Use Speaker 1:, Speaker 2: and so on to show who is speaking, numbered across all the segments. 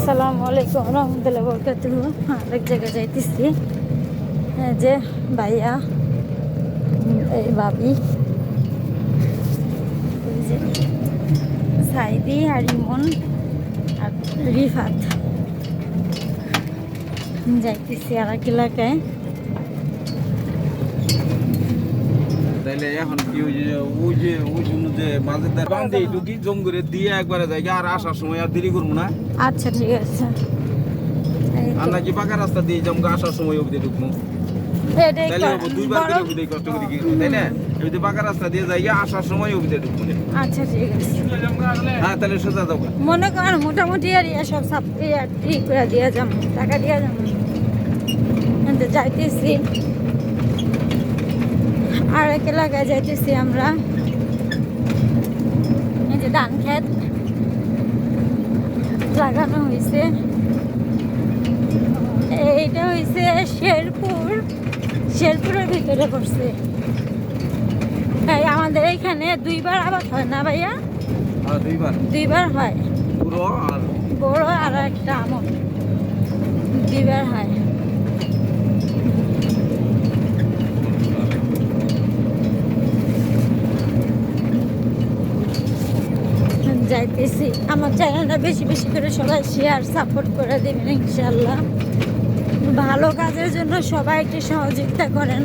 Speaker 1: আসসালামু আলাইকুম রহমতুল্লাহ বরকাতুহু। আরেক জায়গায় যাইতেছি। যে ভাইয়া, এই ভাবি, এই যে সাইদি আর ইমন আর রিফাত যাইতেছি আর এক এলাকায়।
Speaker 2: তাইলে এখন কি ওই যে মাঝের বান্ধে ঢুকি জঙ্গলে দিয়ে একবারে যাই আর আসার সময় আর দেরি করবো না।
Speaker 1: আচ্ছা ঠিক আছে।
Speaker 2: আর নাকি পাকা রাস্তা দিয়ে জমকে আসার সময় অবধি ঢুকবো, তাইলে দুইবার করে অবধি কষ্ট করে কি তাই না? যদি পাকা রাস্তা দিয়ে যাই আসার সময় অবধি ঢুকবো।
Speaker 1: আচ্ছা ঠিক আছে।
Speaker 2: হ্যাঁ তাহলে সোজা যাবো।
Speaker 1: মনে করেন মোটামুটি আর সব সাপ ঠিক করে দিয়ে যাবো, টাকা দিয়ে যাবো। যাইতেছি আর এক এলাকায় যাইতেছি আমরা। এই যে ধান ক্ষেত লাগানো হয়েছে। এইটা হয়েছে শেরপুরের ভিতরে পড়ছে। আমাদের এখানে দুইবার আবাদ হয় না ভাইয়া? দুইবার হয়, বড় আর একটা আমন, দুইবার হয়। যাইতেছি। আমার চ্যানেলটা বেশি বেশি করে সবাই শেয়ার সাপোর্ট করে দেবেন ইনশাল্লাহ। ভালো কাজের জন্য সবাই একটু সহযোগিতা করেন।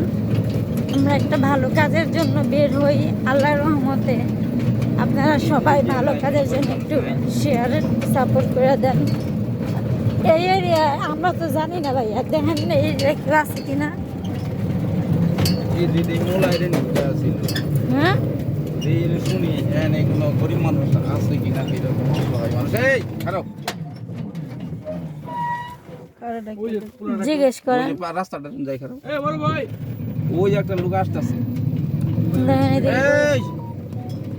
Speaker 1: আমরা একটা ভালো কাজের জন্য বের হই আল্লাহর রহমতে। আপনারা সবাই ভালো কাজের জন্য একটু শেয়ার সাপোর্ট করে দেন। এই এরিয়া আমরা তো জানি না ভাইয়া, দেখেন এই কেউ আছে কিনা। হ্যাঁ
Speaker 2: শুনি কোনো গরিব মানুষ আছে কিনা,
Speaker 1: জিজ্ঞেস করেন।
Speaker 2: রাস্তাটা যাই খারাপ, ওই একটা লোক আসতেছে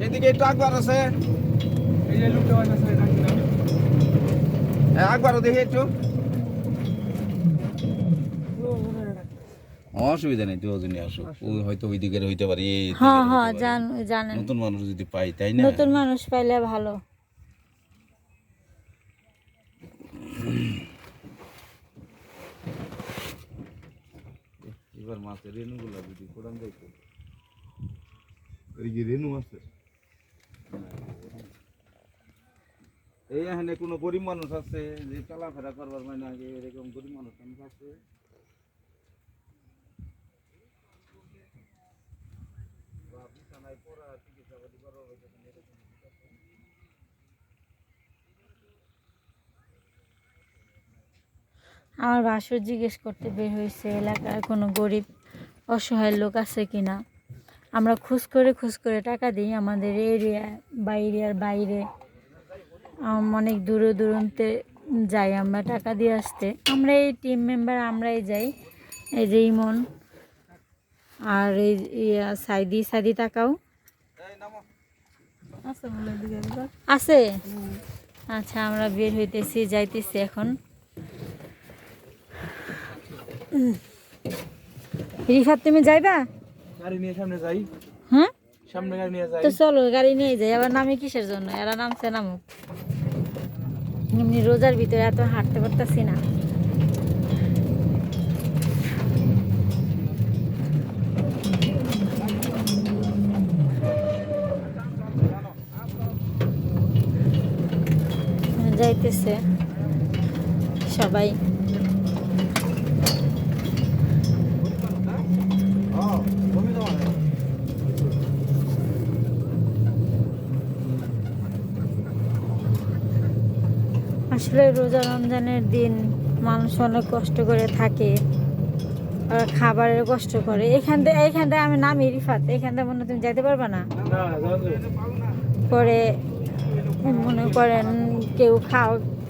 Speaker 2: এদিকে একটু আকবর আছে, আকবরও দেখে একটু। অসুবিধা নেই, তুই ওজনে আসো, ওই হয়তো ওই দিকের হইতে পারে।
Speaker 1: হ্যাঁ হ্যাঁ জানেন,
Speaker 2: নতুন মানুষ যদি পাই তাই না,
Speaker 1: নতুন মানুষ পাইলে ভালো।
Speaker 2: এবার মাছের রেণুগুলা যদি কোড়ান যাইতো, রেণু আছে এই এখানে কোনো গরিব মানুষ আছে যে চলাফেরা করবার মানে আগে এরকম গরিব মানুষ আছে?
Speaker 1: আমার ভাসুর জিজ্ঞেস করতে বের হয়েছে এলাকার কোনো গরিব অসহায় লোক আছে কিনা। আমরা খোঁজ করে টাকা দিই আমাদের এরিয়ায় বা এরিয়ার বাইরে। অনেক দূরে দূরান্তে যাই আমরা টাকা দিয়ে আসতে। আমরা এই টিম মেম্বার আমরাই যাই। এই যে ইমন আর এই সাইদি টাকাও আছে। আচ্ছা আমরা বের হইতেছি, যাইতেছি এখন। রিফাত তুমি যাইবা?
Speaker 2: গাড়ি নিয়ে সামনে যাই।
Speaker 1: হ্যাঁ
Speaker 2: সামনে গাড়ি নিয়ে যাই।
Speaker 1: তো চলো গাড়ি নিয়ে যাই। আবার নামে কিসের জন্য? এরা নামছে নামুক। এমনি রোজার ভিতরে এত হাঁটতে পারতাছি না। যাইতেছে সবাই। আসলে রোজা রমজানের দিন মানুষ অনেক কষ্ট করে থাকে, আর খাবারের কষ্ট করে। এইখান থেকে আমি নামি রিফাত, এইখান থেকে মনে তুমি যাইতে পারবা না। পরে মনে করেন কেউ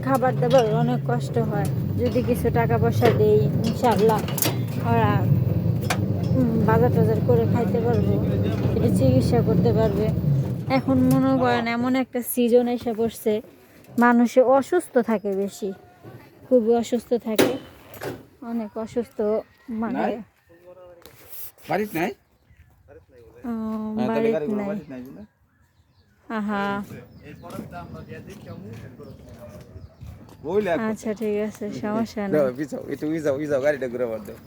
Speaker 1: খাবার দাবার অনেক কষ্ট হয়। যদি কিছু টাকা পয়সা দেই ইনশাআল্লাহ ওরা বাজার টাজার করে খাইতে পারবো, এটা চিকিৎসা করতে পারবে। এখন মনে করেন এমন একটা সিজন এসে পড়ছে, মানুষে অসুস্থ থাকে বেশি, খুবই অসুস্থ থাকে, অনেক অসুস্থ। মানে
Speaker 2: বাড়িতে নাই,
Speaker 1: বাড়িতে নাই। আহা
Speaker 2: বইলে এক কথা।
Speaker 1: আচ্ছা ঠিক আছে, সমস্যা
Speaker 2: দাও
Speaker 1: নেই।
Speaker 2: পিছাও একটু ইজাও গাড়িটা ঘুরে বার দাও।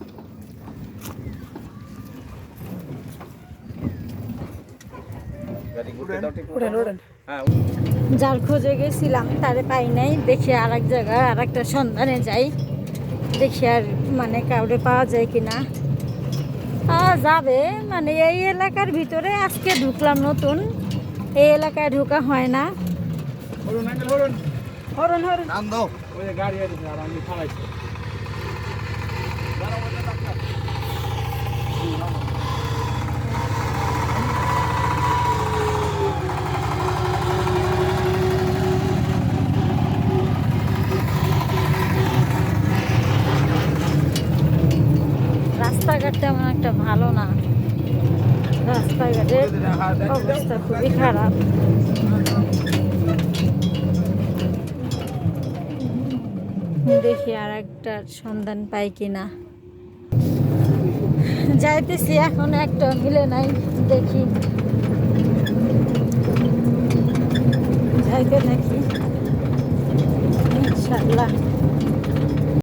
Speaker 2: গাড়ি ঘুরে দাও ঠিক মতো। হ্যাঁ
Speaker 1: যার খোঁজে গেছিলাম তারে পাই নাই, দেখি আর এক জায়গায় আর একটা সন্ধানে যাই, দেখি আর মানে কাউরে পাওয়া যায় কিনা। পাওয়া যাবে, মানে এই এলাকার ভিতরে আজকে ঢুকলাম নতুন, এই এলাকায় ঢোকা হয় না।
Speaker 2: Hurun uncle Hurun.
Speaker 1: হরণ হরণ
Speaker 2: নাম দাও। ওই যে গাড়ি আছে আর আমি চালাইছি। দাঁড়াও ওই যে ডাক্তার।
Speaker 1: রাস্তাঘাট তেমন একটা ভালো না, রাস্তাঘাটের অবস্থা খুবই খারাপ। দেখি আর একটা সন্ধান পাই কিনা। যাইতেছি, এখন একটা মিলে নাই, দেখি যাইতে নাকি ইনশাল্লাহ।